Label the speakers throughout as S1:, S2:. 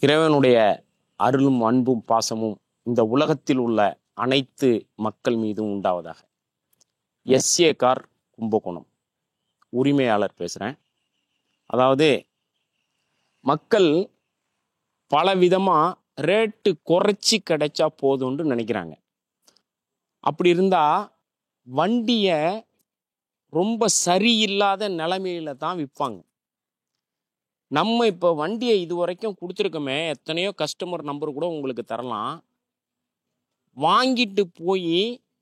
S1: இறைவனுடைய அருளும் அன்பும் பாசமும் இந்த உலகத்தில் உள்ள அனைத்து மக்கள் மீதும் உண்டாவதாக. எஸ்ஏ கார் கும்பகோணம் உரிமையாளர் பேசுகிறேன். அதாவது மக்கள் பல விதமாக ரேட்டு குறைச்சி கிடைச்சா போதும்னு நினைக்கிறாங்க. அப்படி இருந்தால் வண்டியை ரொம்ப சரியில்லாத நிலைமையில தான் விற்பாங்க. நம்ம இப்போ வண்டியை இது வரைக்கும் கொடுத்துருக்கோமே, எத்தனையோ கஸ்டமர் நம்பர் கூட உங்களுக்கு தரலாம். வாங்கிட்டு போய்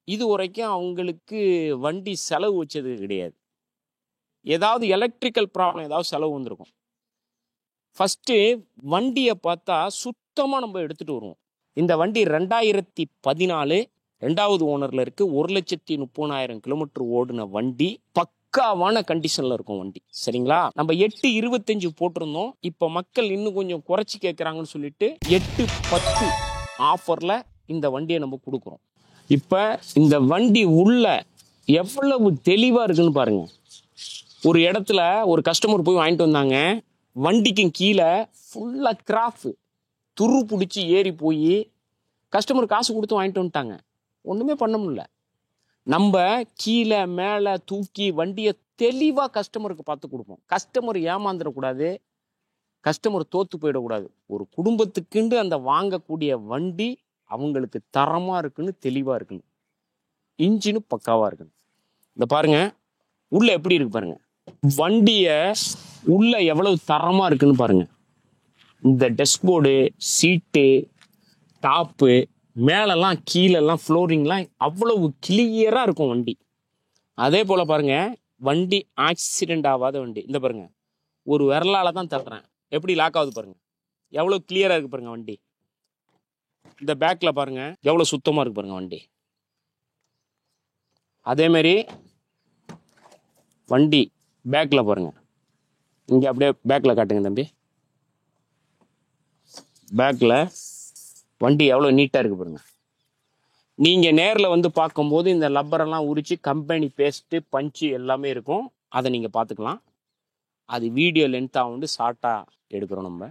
S1: இது வரைக்கும் அவங்களுக்கு வண்டி செலவு வச்சது கிடையாது. ஏதாவது எலக்ட்ரிக்கல் ப்ராப்ளம் ஏதாவது செலவு வந்திருக்கும். ஃபஸ்ட்டு வண்டியை பார்த்தா சுத்தமாக நம்ம எடுத்துகிட்டு வருவோம். இந்த வண்டி 2014 2வது ஓனரில் இருக்குது. 1,30,000 கிலோமீட்டர் ஓடின வண்டி. பக்காவான கண்டிஷனில் இருக்கும் வண்டி. சரிங்களா? நம்ம 8,25 போட்டிருந்தோம். இப்போ மக்கள் இன்னும் கொஞ்சம் குறைச்சி கேட்குறாங்கன்னு சொல்லிட்டு 8,10 ஆஃபரில் இந்த வண்டியை நம்ம கொடுக்குறோம். இப்போ இந்த வண்டி உள்ள எவ்வளவு தெளிவாக இருக்குன்னு பாருங்க. ஒரு இடத்துல ஒரு கஸ்டமர் போய் வாங்கிட்டு வந்தாங்க. வண்டிக்கும் கீழே ஃபுல்லாக கிராஃப் துரு பிடிச்சி ஏறி போய் கஸ்டமர் காசு கொடுத்து வாங்கிட்டு வந்துட்டாங்க. ஒன்றுமே பண்ண முடியல. நம்ம கீழே மேலே தூக்கி வண்டியை தெளிவாக கஸ்டமருக்கு பார்த்து கொடுப்போம். கஸ்டமர் ஏமாந்துடக்கூடாது, கஸ்டமர் தோற்று போயிடக்கூடாது. ஒரு குடும்பத்துக்குண்டு அந்த வாங்கக்கூடிய வண்டி அவங்களுக்கு தரமாக இருக்குன்னு தெளிவாக இருக்குன்னு, இன்ஜினு பக்காவாக இருக்குன்னு. இந்த பாருங்க உள்ள எப்படி இருக்கு பாருங்க. வண்டியை உள்ள எவ்வளவு தரமாக இருக்குன்னு பாருங்க. இந்த டெஸ்க்போர்டு, சீட்டு, டாப்பு, மேலெல்லாம் கீழெல்லாம் ஃப்ளோரிங்லாம் அவ்வளவு கிளியராக இருக்கும் வண்டி. அதே போல் பாருங்க, வண்டி ஆக்சிடெண்ட் ஆகாத வண்டி. இந்த பாருங்க, ஒரு விரலால் தான் தட்டுறேன், எப்படி லாக் ஆகுது பாருங்க. எவ்வளோ கிளியராக இருக்கு பாருங்க வண்டி. இந்த பேக்கில் பாருங்க எவ்வளோ சுத்தமாக இருக்கு பாருங்க வண்டி. அதேமாரி வண்டி பேக்கில் பாருங்க. இங்கே அப்படியே பேக்கில் காட்டுங்க தம்பி. பேக்கில் வண்டி எவ்வளோ நீட்டாக இருக்குது பாருங்க. நீங்கள் நேரில் வந்து பார்க்கும்போது இந்த லப்பரெல்லாம் உரித்து கம்பெனி பேஸ்ட்டு பஞ்சு எல்லாமே இருக்கும். அதை நீங்கள் பார்த்துக்கலாம். அது வீடியோ லென்த்தாக வந்து ஷார்ட்டாக எடுக்கிறோம் நம்ம.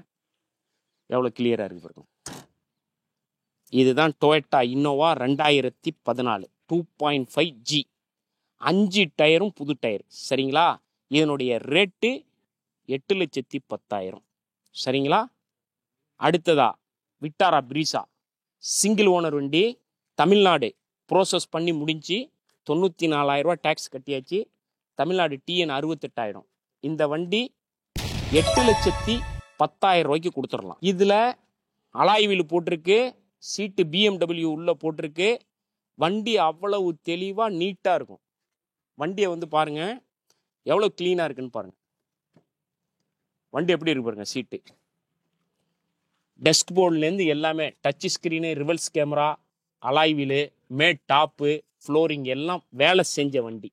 S1: எவ்வளோ கிளியராக இருக்குது பாருங்க. இதுதான் டொயோட்டா இன்னோவா 2014 2.5G. 5 டயரும் புது டயர். சரிங்களா? இதனுடைய ரேட்டு 8,10,000. சரிங்களா? அடுத்ததா விட்டாரா பிரீசா சிங்கிள் ஓனர் வண்டி. தமிழ்நாடு ப்ரோசஸ் பண்ணி முடிஞ்சு 94,000 ரூபா டேக்ஸ் கட்டியாச்சு. தமிழ்நாடு டிஎன் 68,000. இந்த வண்டி 8,10,000 ரூபாய்க்கு கொடுத்துடலாம். இதில் அலாய் வீல் போட்டிருக்கு, சீட்டு BMW உள்ள போட்டிருக்கு. வண்டி அவ்வளவு தெளிவாக நீட்டாக இருக்கும். வண்டியை வந்து பாருங்க எவ்வளோ கிளீனாக இருக்குன்னு பாருங்க. வண்டி எப்படி இருக்கு பாருங்க. சீட்டு, டெஸ்க் போர்ட்லேருந்து எல்லாமே, touch screen, reverse camera, alloy wheel, mat top, flooring எல்லாம் வேலை செஞ்ச வண்டி.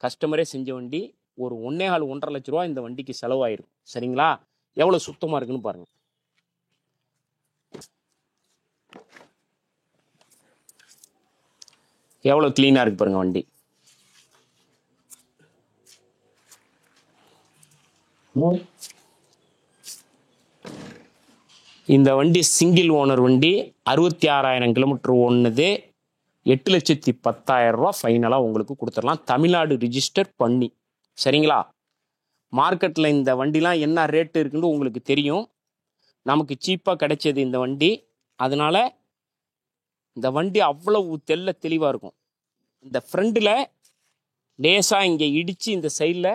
S1: கஸ்டமரே செஞ்ச வண்டி. ஒரு 1,25 லட்ச ரூபா இந்த வண்டிக்கு செலவாயிரும். சரிங்களா? எவ்வளோ சுத்தமாக இருக்குன்னு பாருங்க. எவ்வளோ கிளீனாக இருக்கு பாருங்க வண்டி. இந்த வண்டி சிங்கிள் ஓனர் வண்டி. 66,000 கிலோமீட்டர் ஓடுனது. 8,10,000 ரூபா ஃபைனலாக உங்களுக்கு கொடுத்துடலாம், தமிழ்நாடு ரிஜிஸ்டர் பண்ணி. சரிங்களா? மார்க்கெட்டில் இந்த வண்டிலாம் என்ன ரேட்டு இருக்குன்னு உங்களுக்கு தெரியும். நமக்கு சீப்பாக கிடைச்சது இந்த வண்டி. அதனால இந்த வண்டி அவ்வளவு தெளிவாக இருக்கும். இந்த ஃப்ரண்டில் லேசாக இங்கே இடித்து இந்த சைடில்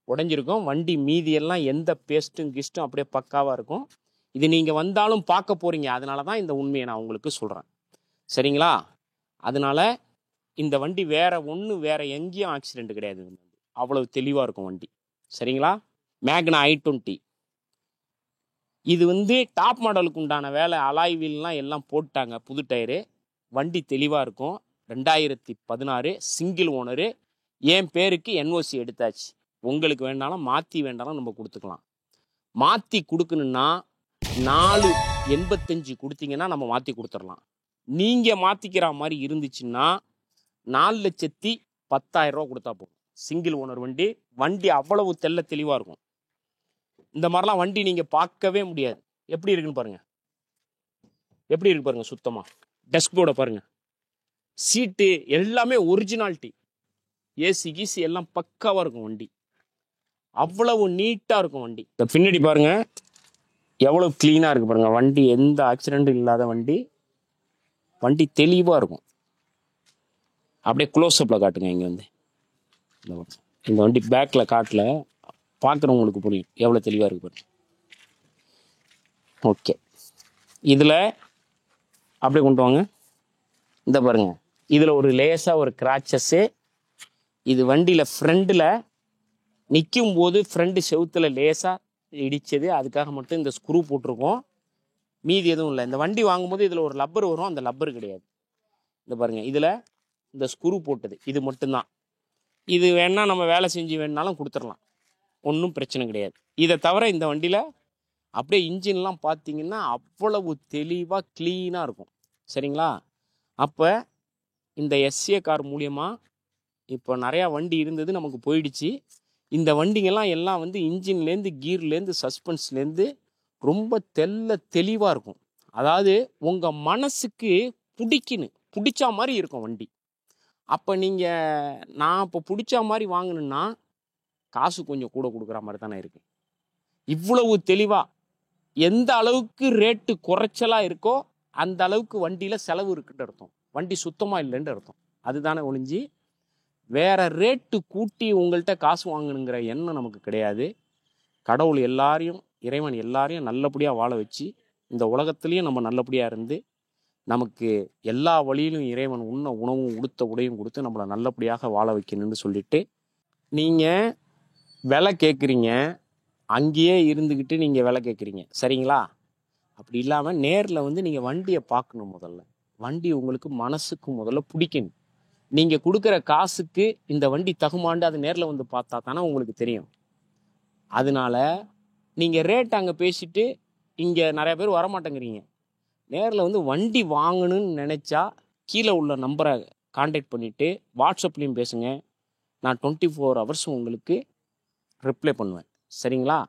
S1: உடஞ்சிருக்கும். வண்டி மீதியெல்லாம் எந்த பேஸ்ட்டும் கிஸ்ட்டும் அப்படியே பக்காவாக இருக்கும். இது நீங்கள் வந்தாலும் பார்க்க போகிறீங்க. அதனால தான் இந்த உண்மையை நான் உங்களுக்கு சொல்கிறேன். சரிங்களா? அதனால் இந்த வண்டி வேற எங்கேயும் ஆக்சிடெண்ட் கிடையாது. அவ்வளவு தெளிவாக இருக்கும் வண்டி. சரிங்களா? மேக்னா i20. இது வந்து டாப் மாடலுக்கு உண்டான வேலை. அலாய் வீல்லாம் எல்லாம் போட்டாங்க, புது டயரு. வண்டி தெளிவாக இருக்கும். 2016 சிங்கிள் ஓனரு. என் பேருக்கு NOC எடுத்தாச்சு. உங்களுக்கு வேண்டாலும் மாற்றி வேண்டாலும் நம்ம கொடுத்துக்கலாம். மாற்றி கொடுக்கணுன்னா 4,85 கொடுத்தீங்கன்னா நம்ம மாற்றி கொடுத்துடலாம். நீங்கள் மாற்றிக்கிற மாதிரி இருந்துச்சுன்னா 4,10,000 ரூபா கொடுத்தா போதும். சிங்கிள் ஓனர் வண்டி. வண்டி அவ்வளவு தெளிவாக இருக்கும். இந்த மாதிரிலாம் வண்டி நீங்கள் பார்க்கவே முடியாது. எப்படி இருக்குன்னு பாருங்க, எப்படி இருக்கு பாருங்க, சுத்தமா டெஸ்க் போர்டை பாருங்க, சீட்டு எல்லாமே ஒரிஜினாலிட்டி, ஏசி கீசி எல்லாம் பக்காவா இருக்கும் வண்டி, அவ்வளவு நீட்டா இருக்கும் வண்டி. இந்த பின்னாடி பாருங்க எவ்வளவு கிளீனா இருக்கு பாருங்க, வண்டி எந்த ஆக்சிடென்ட்டும் இல்லாத வண்டி, வண்டி தெளிவா இருக்கும். அப்படியே க்ளோஸ் அப்ல காட்டுங்க, இங்க வந்து இந்த வண்டி பேக்ல காட்டல, பார்க்குறவங்களுக்கு புரியும் எவ்வளோ தெளிவாக இருக்கு பாருங்க. ஓகே, இதில் அப்படியே கொண்டு வாங்க. இந்த பாருங்க, இதில் ஒரு லேசாக ஒரு கிராச்சஸ்ஸு, இது வண்டியில் ஃப்ரண்டில் நிற்கும் போது ஃப்ரண்ட் செவுத்தில் லேசாக இடித்தது, அதுக்காக மட்டும் இந்த ஸ்க்ரூ போட்டிருக்கோம், மீதி எதுவும் இல்லை. இந்த வண்டி வாங்கும்போது இதில் ஒரு லப்பர் வரும், அந்த லப்பர் கிடையாது. இந்த பாருங்கள், இதில் இந்த ஸ்க்ரூ போட்டது இது மட்டும்தான். இது வேணால் நம்ம வேலை செஞ்சு வேணுனாலும் கொடுத்துடலாம், ஒன்றும் பிரச்சனை கிடையாது. இதை தவிர இந்த வண்டியில் அப்படியே இன்ஜின்லாம் பார்த்தீங்கன்னா அவ்வளவு தெளிவாக க்ளீனாக இருக்கும். சரிங்களா? அப்போ இந்த எஸ்ஏ கார் மூலியமாக இப்போ நிறையா வண்டி இருந்தது நமக்கு போயிடுச்சு. இந்த வண்டிங்கெல்லாம் எல்லாம் வந்து இன்ஜின்லேருந்து கீர்லேருந்து சஸ்பென்ஸ்லேருந்து ரொம்ப தெளிவாக இருக்கும். அதாவது உங்கள் மனசுக்கு பிடிச்சா மாதிரி இருக்கும் வண்டி. அப்போ நான் இப்போ பிடிச்ச மாதிரி வாங்கணுன்னா காசு கொஞ்சம் கூட கொடுக்குற மாதிரி தானே இருக்குது. இவ்வளவு தெளிவாக எந்த அளவுக்கு ரேட்டு குறைச்சலாக இருக்கோ அந்த அளவுக்கு வண்டியில் செலவு இருக்குன்னு அர்த்தம், வண்டி சுத்தமாக இல்லைன்னு அர்த்தம். அதுதானே ஒழிஞ்சு வேற ரேட்டு கூட்டி உங்கள்கிட்ட காசு வாங்கணுங்கிற எண்ணம் நமக்கு கிடையாது. கடவுள் எல்லாரையும், இறைவன் எல்லாரையும் நல்லபடியாக வாழ வச்சு இந்த உலகத்துலேயும் நம்ம நல்லபடியாக இருந்து நமக்கு எல்லா வழியிலும் இறைவன் உண்ண உணவும் உடுத்த உடையும் கொடுத்து நம்மளை நல்லபடியாக வாழ வைக்கணும்னு சொல்லிட்டு, நீங்கள் விலை கேட்குறீங்க, அங்கேயே இருந்துக்கிட்டு நீங்கள் விலை கேட்குறீங்க, சரிங்களா? அப்படி இல்லாமல் நேரில் வந்து நீங்கள் வண்டியை பார்க்கணும். முதல்ல வண்டி உங்களுக்கு மனசுக்கு முதல்ல பிடிக்கணும். நீங்கள் கொடுக்குற காசுக்கு இந்த வண்டி தகுமாண்டு அது நேரில் வந்து பார்த்தா தானே உங்களுக்கு தெரியும். அதனால நீங்கள் ரேட் அங்கே பேசிட்டு இங்கே நிறைய பேர் வரமாட்டேங்கிறீங்க. நேரில் வந்து வண்டி வாங்கணும்னு நினச்சா கீழே உள்ள நம்பரை கான்டாக்ட் பண்ணிவிட்டு வாட்ஸ்அப்லேயும் பேசுங்க. நான் 24 hours உங்களுக்கு ரிப்ளை பண்ணுவேன், சரிங்களா?